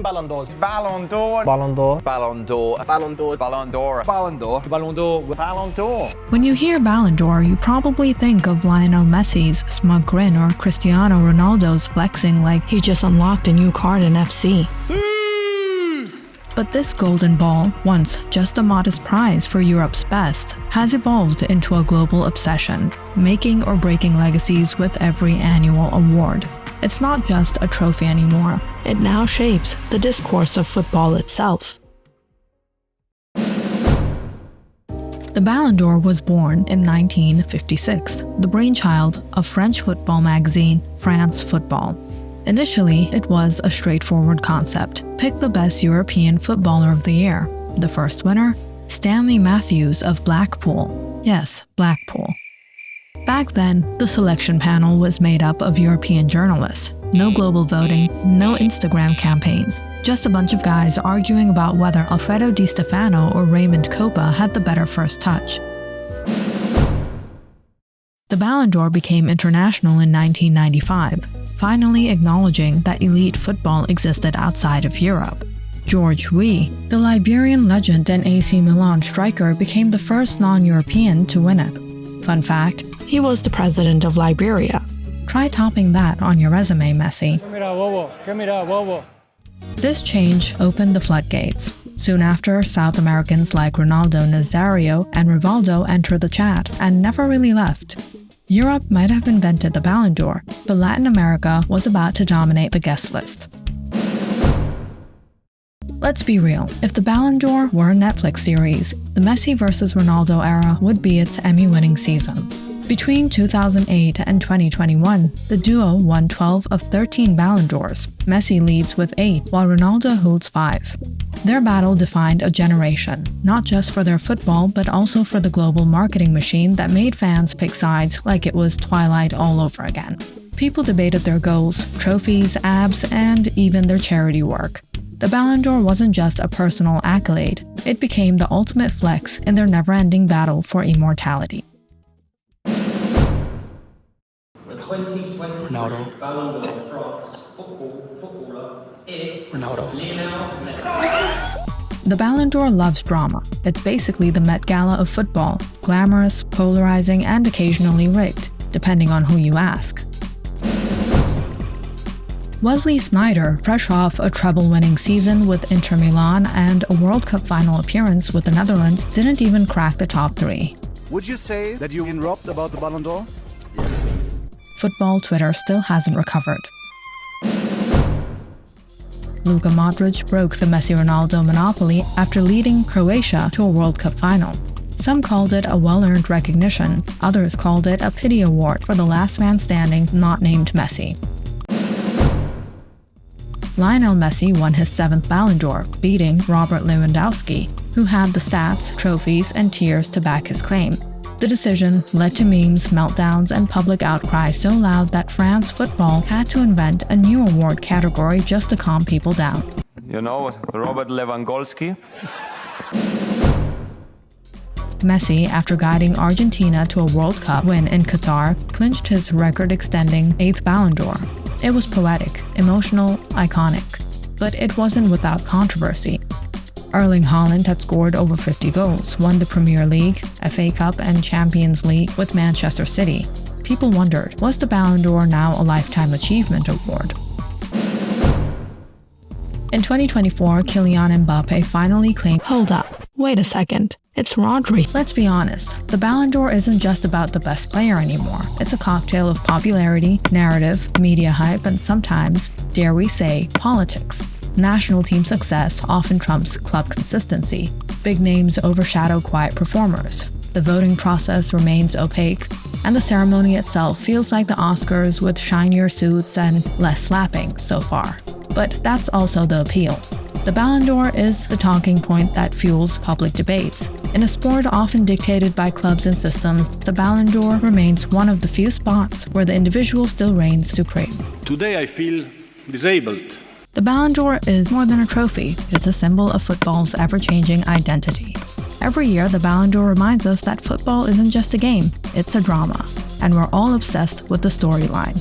Ballon d'Ors. Ballon d'Or. Ballon d'Or. Ballon d'Or. Ballon d'Or. Ballon d'Or. Ballon d'Or. Ballon d'Or. Ballon d'Or. When you hear Ballon d'Or, you probably think of Lionel Messi's smug grin or Cristiano Ronaldo's flexing like he just unlocked a new card in FC. But this golden ball, once just a modest prize for Europe's best, has evolved into a global obsession, making or breaking legacies with every annual award. It's not just a trophy anymore. It now shapes the discourse of football itself. The Ballon d'Or was born in 1956, the brainchild of French football magazine France Football. Initially, it was a straightforward concept. Pick the best European footballer of the year. The first winner? Stanley Matthews of Blackpool. Yes, Blackpool. Back then, the selection panel was made up of European journalists. No global voting, no Instagram campaigns. Just a bunch of guys arguing about whether Alfredo Di Stefano or Raymond Kopa had the better first touch. The Ballon d'Or became international in 1995, finally acknowledging that elite football existed outside of Europe. George Weah, the Liberian legend and AC Milan striker, became the first non-European to win it. Fun fact, he was the president of Liberia. Try topping that on your resume, Messi. This change opened the floodgates. Soon after, South Americans like Ronaldo Nazario and Rivaldo entered the chat and never really left. Europe might have invented the Ballon d'Or, but Latin America was about to dominate the guest list. Let's be real, if the Ballon d'Or were a Netflix series, the Messi vs Ronaldo era would be its Emmy-winning season. Between 2008 and 2021, the duo won 12 of 13 Ballon d'Ors. Messi leads with 8, while Ronaldo holds 5. Their battle defined a generation, not just for their football, but also for the global marketing machine that made fans pick sides like it was Twilight all over again. People debated their goals, trophies, abs, and even their charity work. The Ballon d'Or wasn't just a personal accolade, it became the ultimate flex in their never-ending battle for immortality. The 2020 Ronaldo. Ballon d'Or France footballer is Ronaldo. Lionel Messi. The Ballon d'Or loves drama. It's basically the Met Gala of football, glamorous, polarizing, and occasionally rigged, depending on who you ask. Wesley Sneijder, fresh off a treble-winning season with Inter Milan and a World Cup final appearance with the Netherlands, didn't even crack the top 3. Would you say that you've been robbed about the Ballon d'Or? Football Twitter still hasn't recovered. Luka Modric broke the Messi-Ronaldo monopoly after leading Croatia to a World Cup final. Some called it a well-earned recognition, others called it a pity award for the last man standing not named Messi. Lionel Messi won his 7th Ballon d'Or, beating Robert Lewandowski, who had the stats, trophies, and tears to back his claim. The decision led to memes, meltdowns, and public outcry so loud that France Football had to invent a new award category just to calm people down. You know, Robert Lewandowski. Messi, after guiding Argentina to a World Cup win in Qatar, clinched his record-extending 8th Ballon d'Or. It was poetic, emotional, iconic, but it wasn't without controversy. Erling Haaland had scored over 50 goals, won the Premier League, FA Cup, and Champions League with Manchester City. People wondered, was the Ballon d'Or now a Lifetime Achievement Award? In 2024, Kylian Mbappé finally claimed, "Hold up, wait a second, it's Rodri." Let's be honest, the Ballon d'Or isn't just about the best player anymore. It's a cocktail of popularity, narrative, media hype, and sometimes, dare we say, politics. National team success often trumps club consistency. Big names overshadow quiet performers. The voting process remains opaque, and the ceremony itself feels like the Oscars with shinier suits and less slapping so far. But that's also the appeal. The Ballon d'Or is the talking point that fuels public debates. In a sport often dictated by clubs and systems, the Ballon d'Or remains one of the few spots where the individual still reigns supreme. Today I feel disabled. The Ballon d'Or is more than a trophy, it's a symbol of football's ever-changing identity. Every year, the Ballon d'Or reminds us that football isn't just a game, it's a drama, and we're all obsessed with the storyline.